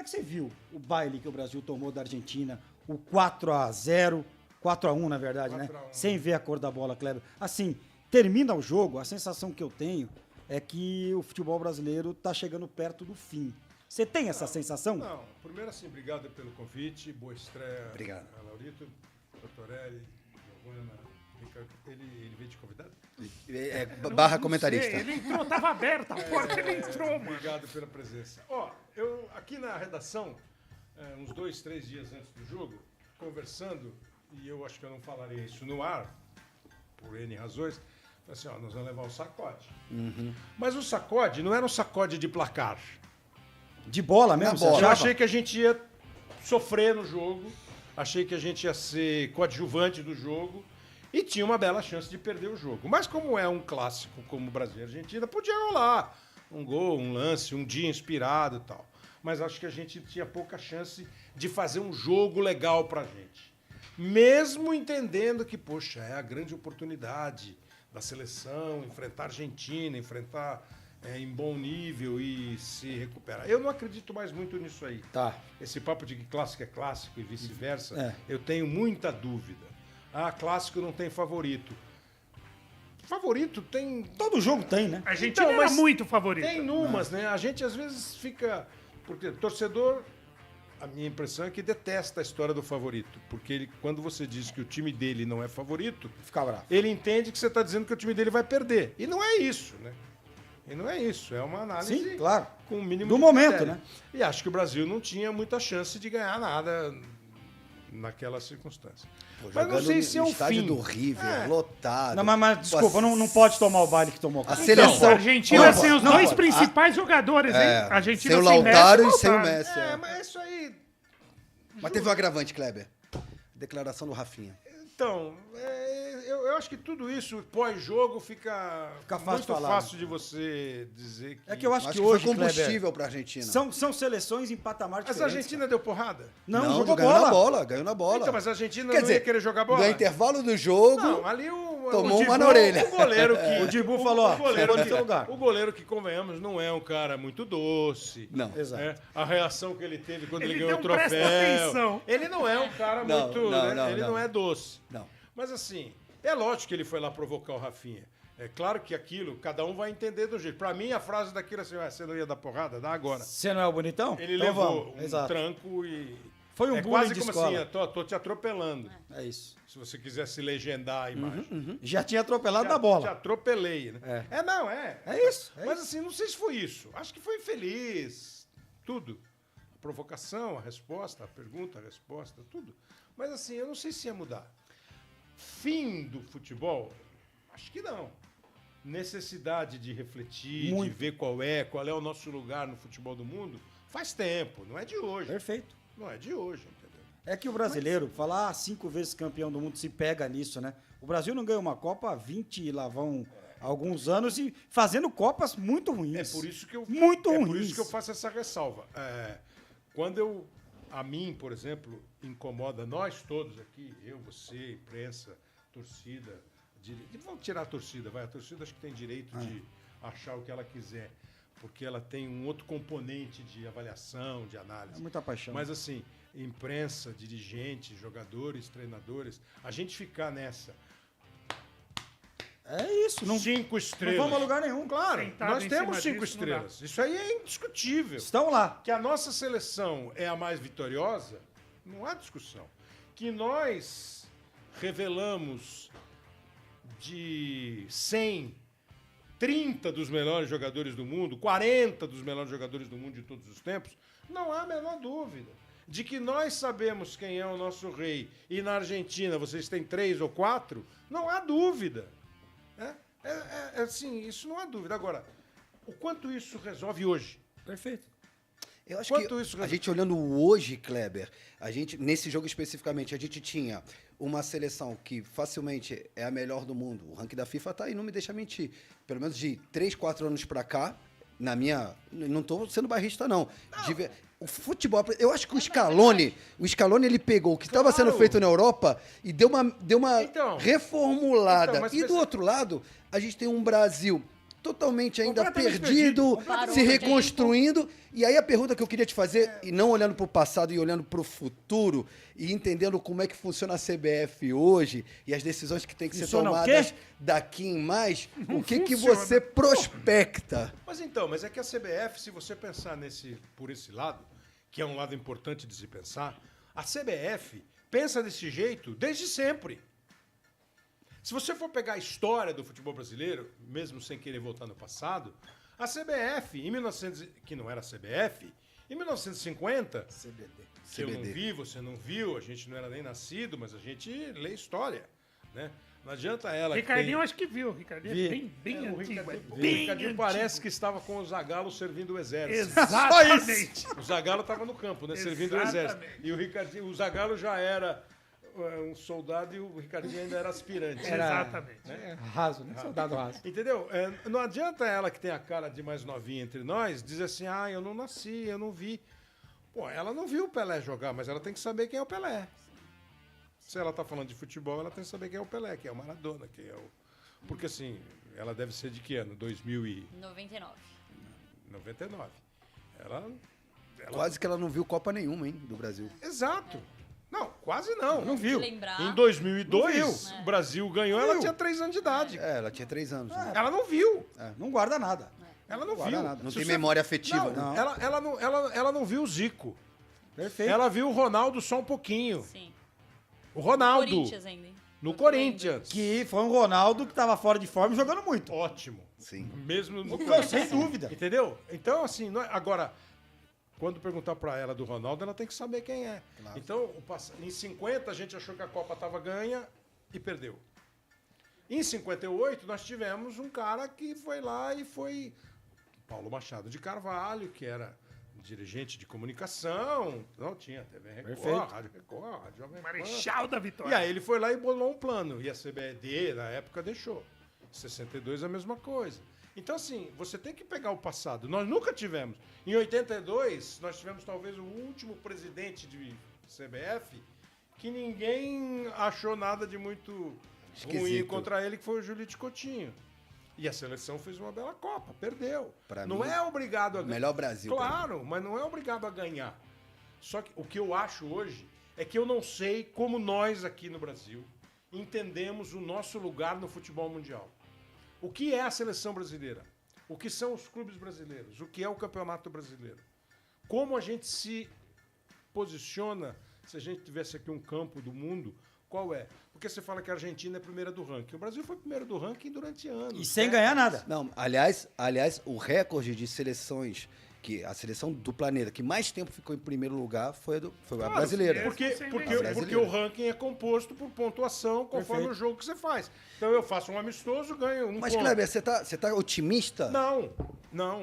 que você viu o baile que o Brasil tomou da Argentina, o 4-0, 4-1 na verdade, 4-1. Né? Sem ver a cor da bola, Kleber. Assim, termina o jogo, a sensação que eu tenho é que o futebol brasileiro está chegando perto do fim. Você tem essa sensação? Não. Primeiro, assim, obrigado pelo convite. Boa estreia. Obrigado. A Laurito, Tortorelli, Giovana, Ricardo. Ele veio de convidado? Barra comentarista. Ele entrou, tava aberta a porta, ele entrou, mano. Obrigado pela presença. Ó, eu aqui na redação, uns 2, 3 dias antes do jogo, conversando, e eu acho que eu não falaria isso no ar, por N razões, assim, ó, nós vamos levar o sacode. Mas o sacode não era um sacode de placar. De bola mesmo? Bola. Eu achei que a gente ia sofrer no jogo, achei que a gente ia ser coadjuvante do jogo e tinha uma bela chance de perder o jogo. Mas como é um clássico como o Brasil e a Argentina, podia rolar um gol, um lance, um dia inspirado e tal. Mas acho que a gente tinha pouca chance de fazer um jogo legal pra gente. Mesmo entendendo que, poxa, é a grande oportunidade da seleção, enfrentar a Argentina, enfrentar em bom nível e se recuperar. Eu não acredito mais muito nisso aí. Tá. Esse papo de que clássico é clássico e vice-versa, eu tenho muita dúvida. Ah, clássico não tem favorito. Favorito tem... Todo jogo tem, né? A Argentina era muito favorita. Tem numas, né? A gente às vezes fica... Porque torcedor, a minha impressão é que detesta a história do favorito. Porque ele, quando você diz que o time dele não é favorito, Fica bravo. ele entende que você está dizendo que o time dele vai perder. E não é isso, né? E não é isso. É uma análise Sim, claro. com o mínimo Do de momento, critério. né? E acho que o Brasil não tinha muita chance de ganhar nada naquela circunstância. Pô, Mas não sei se é o estádio fim. do River, lotado. Não, mas desculpa, não pode tomar o baile que tomou. A Então, seleção... a Argentina sem os dois pode. principais jogadores, hein? A Argentina sem o sem Lautaro Messi e sem o Lautaro. Messi. Mas isso aí... Mas teve um agravante, Kleber. Declaração do Rafinha. Então, eu acho que tudo isso, pós-jogo, fica fácil muito falar, fácil de você dizer que... É que eu acho que Acho que hoje, foi combustível Kleber, para a Argentina. são seleções em patamar Mas diferentes. a Argentina deu porrada? Não, jogou ganhou bola. na bola, ganhou na bola. Então, mas a Argentina Quer não dizer, ia querer jogar bola? No intervalo do jogo, Não, ali o tomou Dibu, uma na orelha. O goleiro que... O Dibu falou, ó, goleiro você que, no lugar. o goleiro que, convenhamos, não é um cara muito doce. Não. Exato. É, a reação que ele teve quando ele Ele ganhou o deu um presta troféu. atenção. Ele não é um cara Não, muito... não, né? não, ele não. não é doce. Não. Mas assim, é lógico que ele foi lá provocar o Rafinha. É claro que aquilo, cada um vai entender do jeito. Pra mim, a frase daquilo é assim, você não ia dar porrada? Dá agora. Você não é o bonitão? Ele Então levou vamos. um Exato. tranco e... Foi um é bullying quase de como escola. assim, tô te atropelando. É isso. Se você quisesse legendar a imagem. Já tinha atropelado Te da bola. atropelei, né? Não. É isso. Mas assim, não sei se foi isso. Acho que foi infeliz. Tudo. A provocação, a resposta, a pergunta, a resposta, tudo. Mas assim, eu não sei se ia mudar. Fim do futebol? Acho que não. Necessidade de refletir, Muito. de ver qual é o nosso lugar no futebol do mundo, faz tempo, não é de hoje. Perfeito. Não é de hoje, entendeu? É que o brasileiro, falar 5 vezes campeão do mundo, se pega nisso, né? O Brasil não ganha uma Copa há 20 e lá vão alguns anos e fazendo Copas muito ruins. É por isso que eu, Muito é ruins. por isso que eu faço essa ressalva. Quando a mim, por exemplo, incomoda nós todos aqui, eu, você, imprensa, torcida, vamos tirar a torcida, vai. A torcida acho que tem direito de achar o que ela quiser, porque ela tem um outro componente de avaliação, de análise. É muita paixão. Mas assim, imprensa, dirigentes, jogadores, treinadores, a gente ficar nessa. É isso. Não, 5 estrelas. não vamos a lugar nenhum. Claro, Sentado nós em temos cima 5 disso, não dá. estrelas. Isso aí é indiscutível. Estão lá. Que a nossa seleção é a mais vitoriosa, não há discussão. Que nós revelamos de 100, 30 dos melhores jogadores do mundo, 40 dos melhores jogadores do mundo de todos os tempos, não há a menor dúvida. De que nós sabemos quem é o nosso rei e na Argentina vocês têm 3 ou 4, não há dúvida. Assim, isso não há dúvida. Agora, o quanto isso resolve hoje? Perfeito. Eu acho Quanto que isso a gente olhando hoje, Kleber, nesse jogo especificamente, a gente tinha uma seleção que facilmente é a melhor do mundo. O ranking da FIFA tá aí, não me deixa mentir. Pelo menos de 3, 4 anos para cá, na minha... Não estou sendo barrista, não. O futebol... Eu acho que o Scaloni ele pegou o que estava sendo feito na Europa e deu uma Então, reformulada. mas E do outro lado, a gente tem um Brasil totalmente ainda Completamente perdido, Parou se no reconstruindo. E aí a pergunta que eu queria te fazer, e não olhando para o passado e olhando para o futuro, e entendendo como é que funciona a CBF hoje e as decisões que têm que ser Funciona o tomadas quê? daqui em mais, o que funciona. você prospecta? Mas então, mas é que a CBF, se você pensar por esse lado, que é um lado importante de se pensar, a CBF pensa desse jeito desde sempre. Se você for pegar a história do futebol brasileiro, mesmo sem querer voltar no passado, a CBF, que não era a CBF, em 1950, que eu não vi, você não viu, a gente não era nem nascido, mas a gente lê história, né? Não adianta ela Ricardinho acho que viu. Ricardinho Vi. é bem o antigo. Ricardinho parece que estava com o Zagallo servindo o exército. Exatamente. O Zagallo estava no campo, né? Servindo o exército. E o Zagallo já era um soldado e o Ricardinho ainda era aspirante. Exatamente. Raso, né? Soldado raso. Entendeu? Não adianta ela que tem a cara de mais novinha entre nós dizer assim, eu não nasci, eu não vi. Pô, ela não viu o Pelé jogar, mas ela tem que saber quem é o Pelé. Se ela tá falando de futebol, ela tem que saber quem é o Pelé, quem é o Maradona, quem é o... Porque assim, ela deve ser de que ano? 99. 99. Ela... Quase que ela não viu Copa nenhuma, hein, do Brasil. Exato. Não, quase não. Não viu. Lembrar. Em 2002, Não viu. o Brasil ganhou, ela tinha 3 anos de idade. Ela tinha 3 anos. Né? Ela não viu. Não guarda nada. Ela não Guarda viu. nada. Não Se tem você- memória afetiva, Não, né? ela não viu o Zico. Perfeito. Ela viu o Ronaldo só um pouquinho. Sim. O Ronaldo. Corinthians ainda, hein? No Eu Corinthians. Que foi um Ronaldo que tava fora de forma e jogando muito. Ótimo. Sim. Mesmo no Pô, Corinthians. sem dúvida. Entendeu? Então, assim, agora, quando perguntar pra ela do Ronaldo, ela tem que saber quem é. Então, em 50, a gente achou que a Copa estava ganha e perdeu. Em 58, nós tivemos um cara que foi lá e foi Paulo Machado de Carvalho, que era dirigente de comunicação. Não tinha TV Record, Perfeito. Rádio Record, Rádio Jovem Pan. Marechal da Vitória. E aí ele foi lá e bolou um plano. E a CBD, na época, deixou. 62 a mesma coisa. Então, assim, você tem que pegar o passado. Nós nunca tivemos. Em 82, nós tivemos talvez o último presidente de CBF que ninguém achou nada de muito ruim Esquisito. contra ele, que foi o Julito Coutinho. E a seleção fez uma bela Copa, perdeu. Pra não mim, é obrigado a ganhar. melhor Brasil, pra Claro, mas não é obrigado a ganhar. Só que o que eu acho hoje é que eu não sei como nós aqui no Brasil entendemos o nosso lugar no futebol mundial. O que é a seleção brasileira? O que são os clubes brasileiros? O que é o campeonato brasileiro? Como a gente se posiciona se a gente tivesse aqui um campo do mundo? Qual é? Porque você fala que a Argentina é primeira do ranking. O Brasil foi primeiro do ranking durante anos. E sem ganhar nada. Não, aliás, o recorde de seleções, que a seleção do planeta que mais tempo ficou em primeiro lugar foi a brasileira. Porque, Sem porque, vencer. porque o ranking é composto por pontuação conforme Perfeito. o jogo que você faz. Então eu faço um amistoso, ganho um Mas, ponto. Kleber, você tá otimista? Não, não.